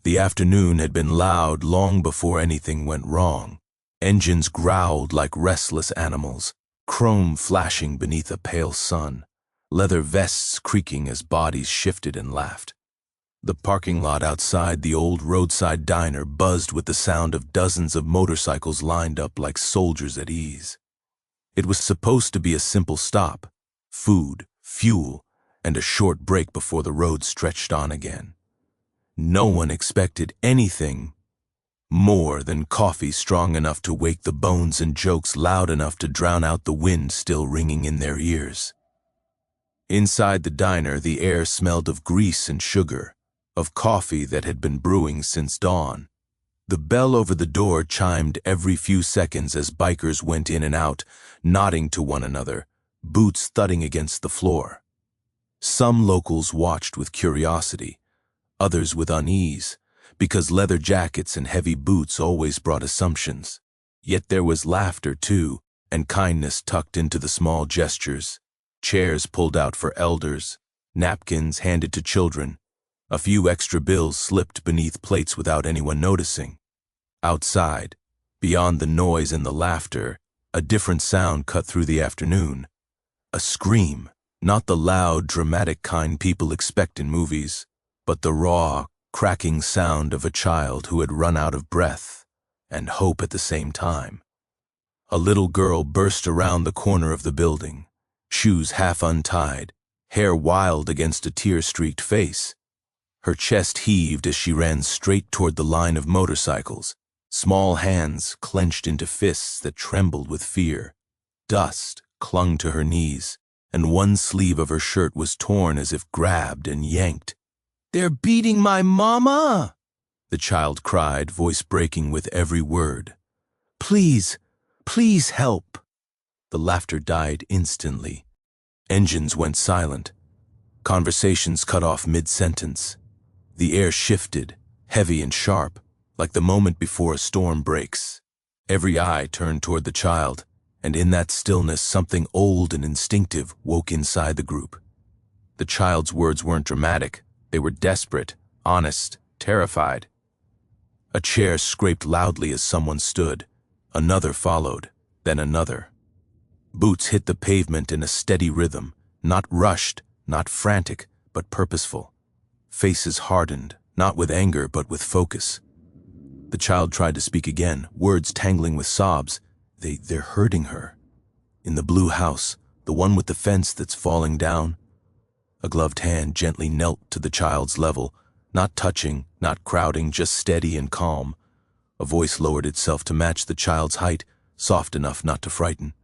The afternoon had been loud long before anything went wrong. Engines growled like restless animals, chrome flashing beneath a pale sun, leather vests creaking as bodies shifted and laughed. The parking lot outside the old roadside diner buzzed with the sound of dozens of motorcycles lined up like soldiers at ease. It was supposed to be a simple stop: food, fuel, and a short break before the road stretched on again. No one expected anything more than coffee strong enough to wake the bones and jokes loud enough to drown out the wind still ringing in their ears. Inside the diner, the air smelled of grease and sugar, of coffee that had been brewing since dawn. The bell over the door chimed every few seconds as bikers went in and out, nodding to one another, boots thudding against the floor. Some locals watched with curiosity, others with unease, because leather jackets and heavy boots always brought assumptions. Yet there was laughter too, and kindness tucked into the small gestures. Chairs pulled out for elders, napkins handed to children. A few extra bills slipped beneath plates without anyone noticing. Outside, beyond the noise and the laughter, a different sound cut through the afternoon. A scream, not the loud, dramatic kind people expect in movies, but the raw, cracking sound of a child who had run out of breath and hope at the same time. A little girl burst around the corner of the building, shoes half untied, hair wild against a tear-streaked face. Her chest heaved as she ran straight toward the line of motorcycles, small hands clenched into fists that trembled with fear. Dust clung to her knees, and one sleeve of her shirt was torn as if grabbed and yanked. "They're beating my mama!" the child cried, voice breaking with every word. "Please, please help!" The laughter died instantly. Engines went silent. Conversations cut off mid-sentence. The air shifted, heavy and sharp, like the moment before a storm breaks. Every eye turned toward the child, and in that stillness something old and instinctive woke inside the group. The child's words weren't dramatic. They were desperate, honest, terrified. A chair scraped loudly as someone stood. Another followed, then another. Boots hit the pavement in a steady rhythm, not rushed, not frantic, but purposeful. Faces hardened, not with anger, but with focus. The child tried to speak again, words tangling with sobs. They're hurting her. In the blue house, the one with the fence that's falling down. A gloved hand gently knelt to the child's level, not touching, not crowding, just steady and calm. A voice lowered itself to match the child's height, soft enough not to frighten.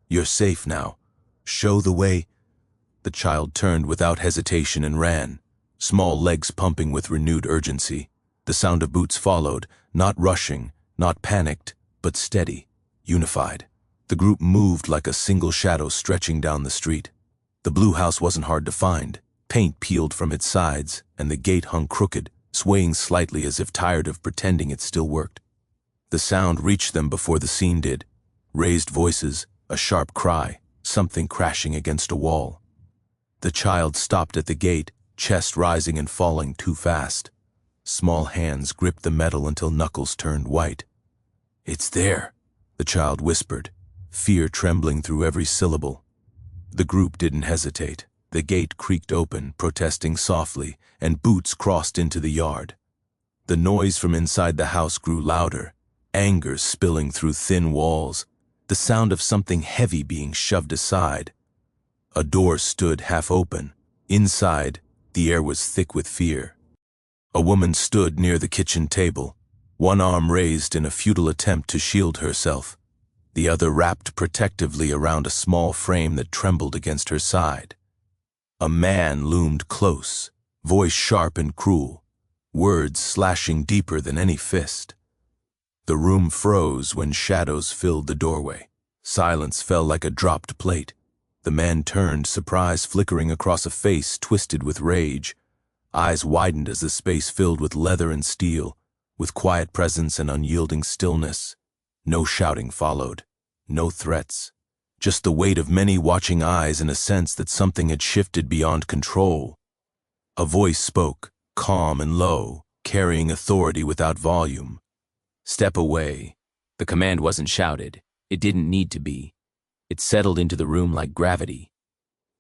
"You're safe now. Show the way." The child turned without hesitation and ran, small legs pumping with renewed urgency. The sound of boots followed, not rushing, not panicked, but steady, unified. The group moved like a single shadow stretching down the street. The blue house wasn't hard to find. Paint peeled from its sides, and the gate hung crooked, swaying slightly as if tired of pretending it still worked. The sound reached them before the scene did. Raised voices, a sharp cry, something crashing against a wall. The child stopped at the gate, chest rising and falling too fast. Small hands gripped the metal until knuckles turned white. "It's there," the child whispered, fear trembling through every syllable. The group didn't hesitate. The gate creaked open, protesting softly, and boots crossed into the yard. The noise from inside the house grew louder, anger spilling through thin walls, the sound of something heavy being shoved aside. A door stood half open. Inside, the air was thick with fear. A woman stood near the kitchen table, one arm raised in a futile attempt to shield herself, the other wrapped protectively around a small frame that trembled against her side. A man loomed close, voice sharp and cruel, words slashing deeper than any fist. The room froze when shadows filled the doorway. Silence fell like a dropped plate. The man turned, surprise flickering across a face twisted with rage. Eyes widened as the space filled with leather and steel, with quiet presence and unyielding stillness. No shouting followed, no threats, just the weight of many watching eyes and a sense that something had shifted beyond control. A voice spoke, calm and low, carrying authority without volume. Step away. The command wasn't shouted. It didn't need to be. It settled into the room like gravity.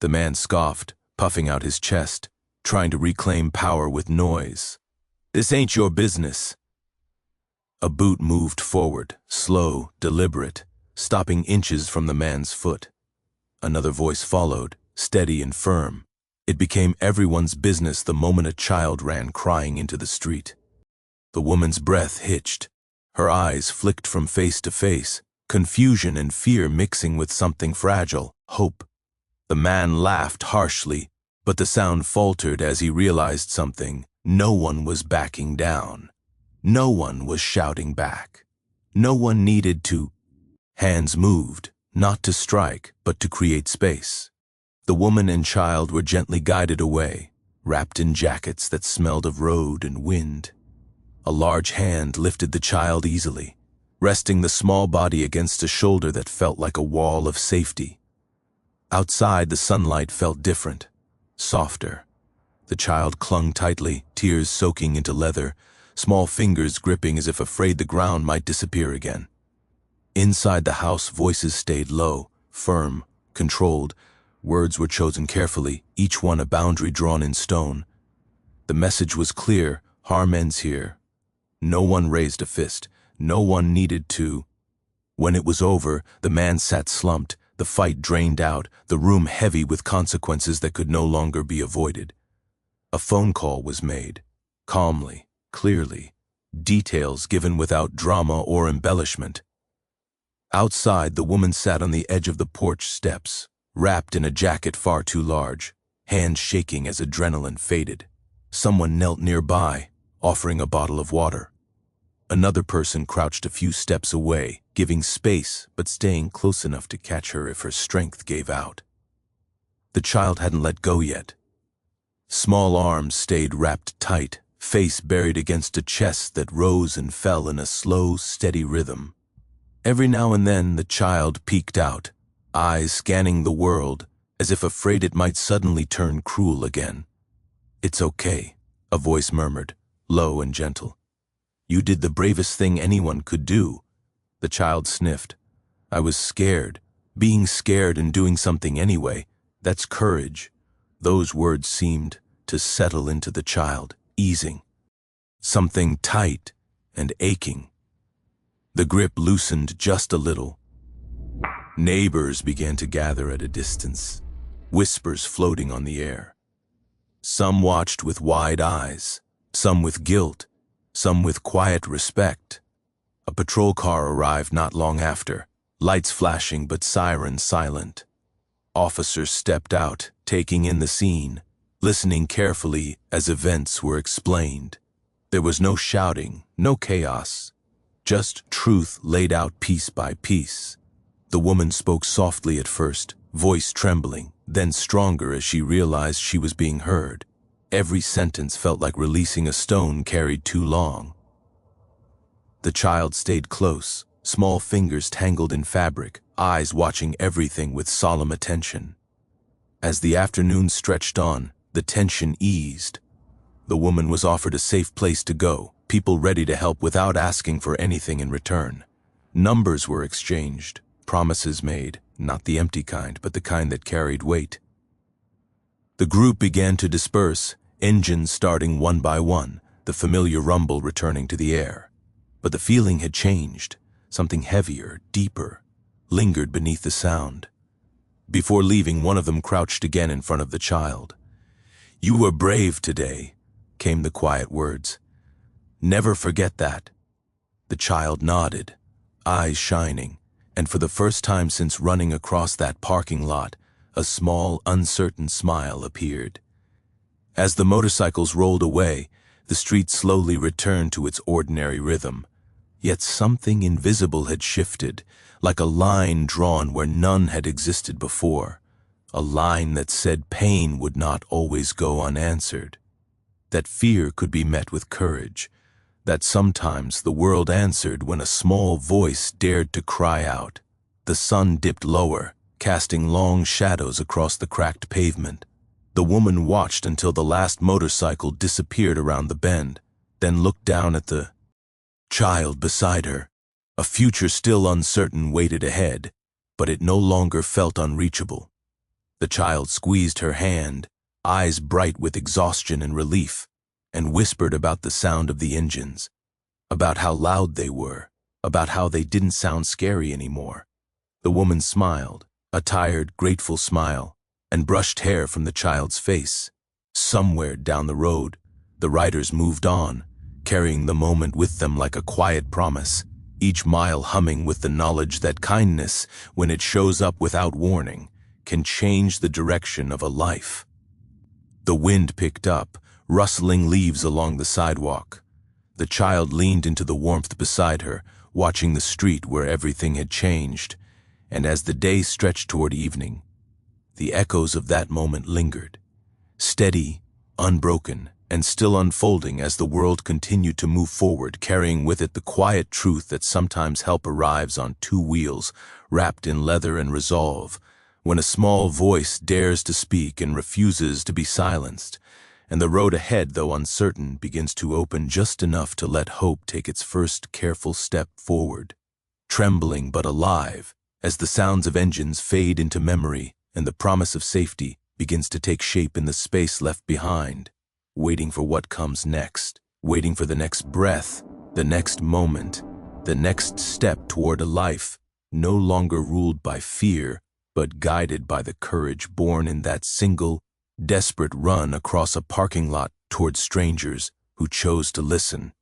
The man scoffed, puffing out his chest, trying to reclaim power with noise. "This ain't your business." A boot moved forward, slow, deliberate, stopping inches from the man's foot. Another voice followed, steady and firm. It became everyone's business the moment a child ran crying into the street. The woman's breath hitched. Her eyes flicked from face to face, confusion and fear mixing with something fragile, hope. The man laughed harshly, but the sound faltered as he realized something. No one was backing down. No one was shouting back. No one needed to. Hands moved, not to strike, but to create space. The woman and child were gently guided away, wrapped in jackets that smelled of road and wind. A large hand lifted the child easily, resting the small body against a shoulder that felt like a wall of safety. Outside, the sunlight felt different, softer. The child clung tightly, tears soaking into leather, small fingers gripping as if afraid the ground might disappear again. Inside the house, voices stayed low, firm, controlled. Words were chosen carefully, each one a boundary drawn in stone. The message was clear: harm ends here. No one raised a fist. No one needed to. When it was over, the man sat slumped, the fight drained out, the room heavy with consequences that could no longer be avoided. A phone call was made, calmly, clearly, details given without drama or embellishment. Outside, the woman sat on the edge of the porch steps, wrapped in a jacket far too large, hands shaking as adrenaline faded. Someone knelt nearby, offering a bottle of water. Another person crouched a few steps away, giving space but staying close enough to catch her if her strength gave out. The child hadn't let go yet. Small arms stayed wrapped tight, face buried against a chest that rose and fell in a slow, steady rhythm. Every now and then the child peeked out, eyes scanning the world, as if afraid it might suddenly turn cruel again. "It's okay," a voice murmured, low and gentle. "You did the bravest thing anyone could do." The child sniffed. "I was scared. Being scared and doing something anyway, that's courage." Those words seemed to settle into the child, easing. Something tight and aching. The grip loosened just a little. Neighbors began to gather at a distance, whispers floating on the air. Some watched with wide eyes, some with guilt, some with quiet respect. A patrol car arrived not long after, lights flashing but sirens silent. Officers stepped out, taking in the scene, listening carefully as events were explained. There was no shouting, no chaos, just truth laid out piece by piece. The woman spoke softly at first, voice trembling, then stronger as she realized she was being heard. Every sentence felt like releasing a stone carried too long. The child stayed close, small fingers tangled in fabric, eyes watching everything with solemn attention. As the afternoon stretched on, the tension eased. The woman was offered a safe place to go, people ready to help without asking for anything in return. Numbers were exchanged, promises made, not the empty kind, but the kind that carried weight. The group began to disperse, engines starting one by one, the familiar rumble returning to the air. But the feeling had changed. Something heavier, deeper, lingered beneath the sound. Before leaving, one of them crouched again in front of the child. "You were brave today," came the quiet words. "Never forget that." The child nodded, eyes shining, and for the first time since running across that parking lot, a small, uncertain smile appeared. As the motorcycles rolled away, the street slowly returned to its ordinary rhythm. Yet something invisible had shifted, like a line drawn where none had existed before, a line that said pain would not always go unanswered, that fear could be met with courage, that sometimes the world answered when a small voice dared to cry out. The sun dipped lower, casting long shadows across the cracked pavement. The woman watched until the last motorcycle disappeared around the bend. then looked down at the child beside her. A future still uncertain waited ahead, but it no longer felt unreachable. The child squeezed her hand, eyes bright with exhaustion and relief, and whispered about the sound of the engines, about how loud they were, about how they didn't sound scary anymore. The woman smiled, a tired, grateful smile, and brushed hair from the child's face. Somewhere down the road, the riders moved on, carrying the moment with them like a quiet promise, each mile humming with the knowledge that kindness, when it shows up without warning, can change the direction of a life. The wind picked up, rustling leaves along the sidewalk. The child leaned into the warmth beside her, watching the street where everything had changed, and as the day stretched toward evening, the echoes of that moment lingered, steady, unbroken, and still unfolding as the world continued to move forward, carrying with it the quiet truth that sometimes help arrives on two wheels, wrapped in leather and resolve, when a small voice dares to speak and refuses to be silenced, and the road ahead, though uncertain, begins to open just enough to let hope take its first careful step forward, trembling but alive, as the sounds of engines fade into memory and the promise of safety begins to take shape in the space left behind, waiting for what comes next, waiting for the next breath, the next moment, the next step toward a life no longer ruled by fear, but guided by the courage born in that single, desperate run across a parking lot toward strangers who chose to listen.